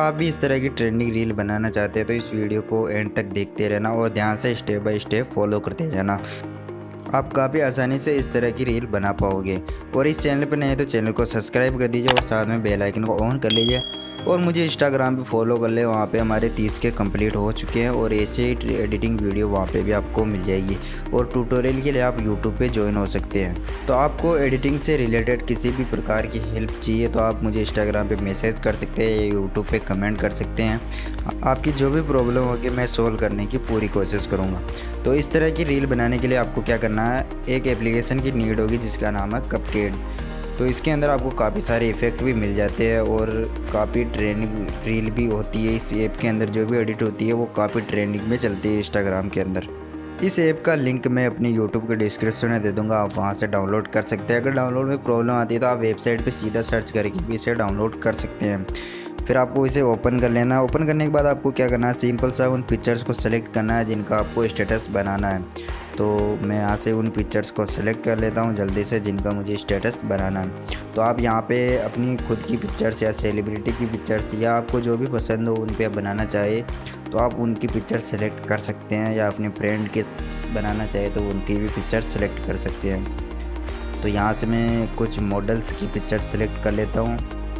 आप भी इस तरह की ट्रेंडिंग रील बनाना चाहते हैं तो इस वीडियो को एंड तक देखते रहना और ध्यान से स्टेप बाय स्टेप फॉलो करते जाना। आप काफ़ी आसानी से इस तरह की रील बना पाओगे। और इस चैनल पर नए हैं तो चैनल को सब्सक्राइब कर दीजिए और साथ में बेल आइकन को ऑन कर लीजिए। और मुझे इंस्टाग्राम पे फॉलो कर ले, वहाँ पे हमारे 30 के कंप्लीट हो चुके हैं और ऐसे ही एडिटिंग वीडियो वहाँ पे भी आपको मिल जाएगी। और ट्यूटोरियल के लिए आप यूट्यूब पे ज्वाइन हो सकते हैं। तो आपको एडिटिंग से रिलेटेड किसी भी प्रकार की हेल्प चाहिए तो आप मुझे इंस्टाग्राम पे मैसेज कर सकते हैं या यूट्यूब पे कमेंट कर सकते हैं। आपकी जो भी प्रॉब्लम होगी मैं सोल्व करने की पूरी कोशिश करूँगा। तो इस तरह की रील बनाने के लिए आपको क्या करना है, एक एप्लीकेशन की नीड होगी जिसका नाम है कैपकट। तो इसके अंदर आपको काफ़ी सारे इफ़ेक्ट भी मिल जाते हैं और काफ़ी ट्रेंडिंग रील भी होती है। इस ऐप के अंदर जो भी एडिट होती है वो काफ़ी ट्रेंडिंग में चलती है इंस्टाग्राम के अंदर। इस ऐप का लिंक मैं अपनी यूट्यूब के डिस्क्रिप्शन में दे दूंगा, आप वहां से डाउनलोड कर सकते हैं। अगर डाउनलोड में प्रॉब्लम आती है तो आप वेबसाइट पे सीधा सर्च करके भी इसे डाउनलोड कर सकते हैं। फिर आपको इसे ओपन कर लेना है। ओपन करने के बाद आपको क्या करना है, सिंपल सा उन पिक्चर्स को सेलेक्ट करना है जिनका आपको स्टेटस बनाना है। तो मैं यहाँ से उन पिक्चर्स को सेलेक्ट कर लेता हूँ जल्दी से जिनका मुझे स्टेटस बनाना है। तो आप यहाँ पे अपनी खुद की पिक्चर्स या सेलिब्रिटी की पिक्चर्स या आपको जो भी पसंद हो उन पे बनाना चाहे तो आप उनकी पिक्चर सेलेक्ट कर सकते हैं, या अपने फ्रेंड के बनाना चाहे तो उनकी भी पिक्चर सेलेक्ट कर सकते हैं। तो यहाँ से मैं कुछ मॉडल्स की पिक्चर सेलेक्ट कर लेता हूँ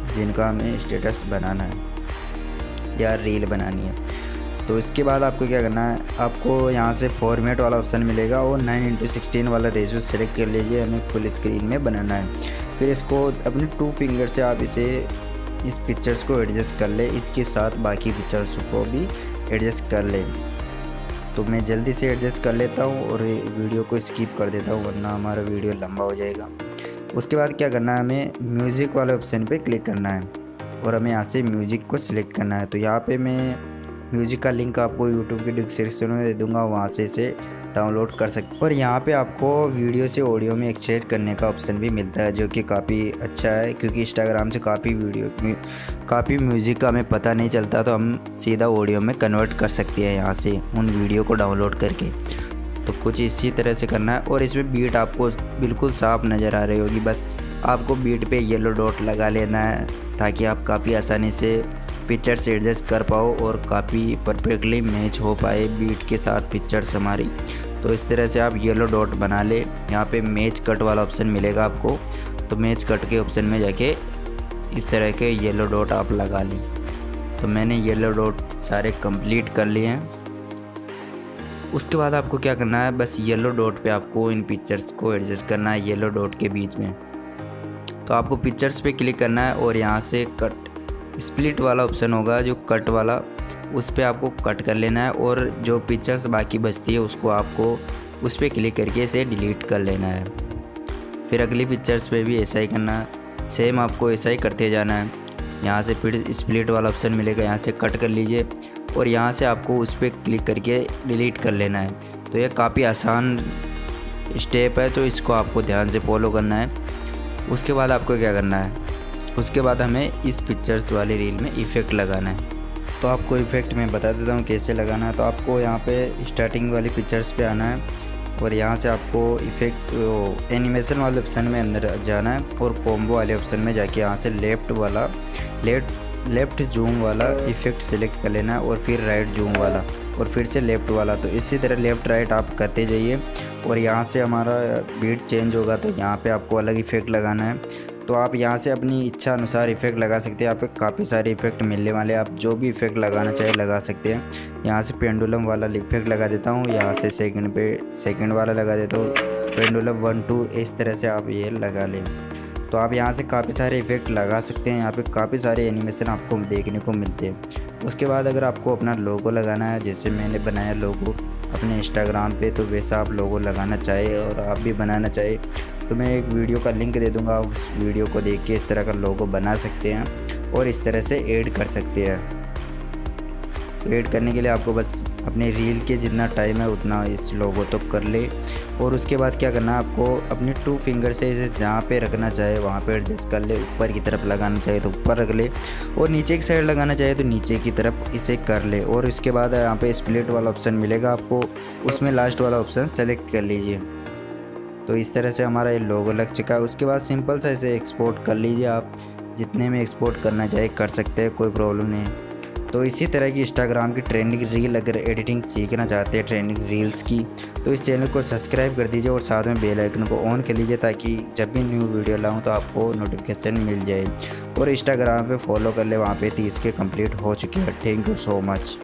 जिनका हमें स्टेटस बनाना है या रील बनानी है। तो इसके बाद आपको क्या करना है, आपको यहाँ से फॉर्मेट वाला ऑप्शन मिलेगा और 9:16 वाला रेशियो सेलेक्ट कर लीजिए, हमें फुल स्क्रीन में बनाना है। फिर इसको अपने 2 फिंगर से आप इस पिक्चर्स को एडजस्ट कर ले, इसके साथ बाकी पिक्चर्स को भी एडजस्ट कर ले। तो मैं जल्दी से एडजस्ट कर लेता हूँ और वीडियो को स्किप कर देता हूँ वरना हमारा वीडियो लंबा हो जाएगा। उसके बाद क्या करना है, हमें म्यूज़िक वाले ऑप्शन पे क्लिक करना है और हमें यहाँ से म्यूज़िक को सिलेक्ट करना है। तो यहाँ पे मैं म्यूज़िक का लिंक आपको यूट्यूब के डिस्क्रिप्शन में दे दूँगा, वहाँ से इसे डाउनलोड कर सकते। और यहाँ पे आपको वीडियो से ऑडियो में एक्सचेंज करने का ऑप्शन भी मिलता है जो कि काफ़ी अच्छा है, क्योंकि इंस्टाग्राम से काफ़ी म्यूज़िक का हमें पता नहीं चलता, तो हम सीधा ऑडियो में कन्वर्ट कर सकते हैं यहाँ से उन वीडियो को डाउनलोड करके। तो कुछ इसी तरह से करना है। और इसमें बीट आपको बिल्कुल साफ नज़र आ रही होगी, बस आपको बीट पे येलो डॉट लगा लेना है ताकि आप काफ़ी आसानी से पिक्चर से एडजस्ट कर पाओ और काफ़ी परफेक्टली मैच हो पाए बीट के साथ पिक्चर्स हमारी। तो इस तरह से आप येलो डॉट बना ले। यहाँ पे मैच कट वाला ऑप्शन मिलेगा आपको, तो मैच कट के ऑप्शन में जाके इस तरह के येलो डॉट आप लगा लें। तो मैंने येलो डॉट सारे कंप्लीट कर लिए हैं। उसके बाद आपको क्या करना है, बस येलो डॉट पे आपको इन पिक्चर्स को एडजस्ट करना है येलो डॉट के बीच में। तो आपको पिक्चर्स पे क्लिक करना है और यहाँ से कट स्प्लिट वाला ऑप्शन होगा जो कट वाला, उस पर आपको कट कर लेना है और जो पिक्चर्स बाकी बचती है उसको आपको उस पर क्लिक करके इसे डिलीट कर लेना है। फिर अगली पिक्चर्स पे भी ऐसा ही करना है, सेम आपको ऐसा ही करते जाना है। यहाँ से फिर स्प्लिट वाला ऑप्शन मिलेगा, यहाँ से कट कर लीजिए और यहाँ से आपको उस पर क्लिक करके डिलीट कर लेना है। तो ये काफ़ी आसान स्टेप है, तो इसको आपको ध्यान से फॉलो करना है। उसके बाद आपको क्या करना है, उसके बाद हमें इस पिक्चर्स वाली रील में इफ़ेक्ट लगाना है। तो आपको इफ़ेक्ट मैं बता देता हूँ कैसे लगाना है। तो आपको यहाँ पे स्टार्टिंग वाली पिक्चर्स पे आना है और यहाँ से आपको इफ़ेक्ट एनिमेशन वाले ऑप्शन में अंदर जाना है और कॉम्बो वाले ऑप्शन में जाके यहाँ से लेफ़्ट जूम वाला इफ़ेक्ट सेलेक्ट कर लेना है और फिर राइट जूम वाला और फिर से लेफ़्ट वाला। तो इसी तरह लेफ़्ट राइट आप करते जाइए और यहाँ से हमारा बीट चेंज होगा तो यहाँ पे आपको अलग इफ़ेक्ट लगाना है। तो आप यहाँ से अपनी इच्छा अनुसार इफ़ेक्ट लगा सकते हैं। यहाँ पे काफ़ी सारे इफ़ेक्ट मिलने वाले हैं, आप जो भी इफ़ेक्ट लगाना चाहे लगा सकते हैं। यहाँ से पेंडुलम वाला इफ़ेक्ट लगा देता हूँ, यहाँ से सेकंड वाला लगा देता हूँ, पेंडुलम 1 2 इस तरह से आप ये लगा लें। तो आप यहाँ से काफ़ी सारे इफ़ेक्ट लगा सकते हैं। यहाँ पे काफ़ी सारे एनिमेशन आपको देखने को मिलते हैं। उसके बाद अगर आपको अपना लोगो लगाना है, जैसे मैंने बनाया लोगो अपने इंस्टाग्राम पे, तो वैसा आप लोगो लगाना चाहे और आप भी बनाना चाहे तो मैं एक वीडियो का लिंक दे दूँगा, उस वीडियो को देख के इस तरह का लोगो बना सकते हैं और इस तरह से ऐड कर सकते हैं। तो ऐड करने के लिए आपको बस अपने रील के जितना टाइम है उतना इस लोगो तो कर ले। और उसके बाद क्या करना है, आपको अपने 2 फिंगर से इसे जहाँ पे रखना चाहे वहाँ पे एडजस्ट कर ले। ऊपर की तरफ लगाना चाहे तो ऊपर रख ले और नीचे की साइड लगाना चाहे तो नीचे की तरफ इसे कर ले। और उसके बाद यहाँ पे स्प्लिट वाला ऑप्शन मिलेगा आपको, उसमें लास्ट वाला ऑप्शन सेलेक्ट कर लीजिए। तो इस तरह से हमारा ये लोगो लग चुका है। उसके बाद सिंपल सा इसे एक्सपोर्ट कर लीजिए, आप जितने में एक्सपोर्ट करना चाहे कर सकते हैं, कोई प्रॉब्लम नहीं है। तो इसी तरह की इंस्टाग्राम की ट्रेंडिंग रील अगर एडिटिंग सीखना चाहते हैं ट्रेंडिंग रील्स की, तो इस चैनल को सब्सक्राइब कर दीजिए और साथ में बेल आइकन को ऑन कर लीजिए ताकि जब भी न्यू वीडियो लाऊं तो आपको नोटिफिकेशन मिल जाए। और इंस्टाग्राम पे फॉलो कर ले, वहाँ पे 30 के कंप्लीट हो चुके हैं। Thank you so much.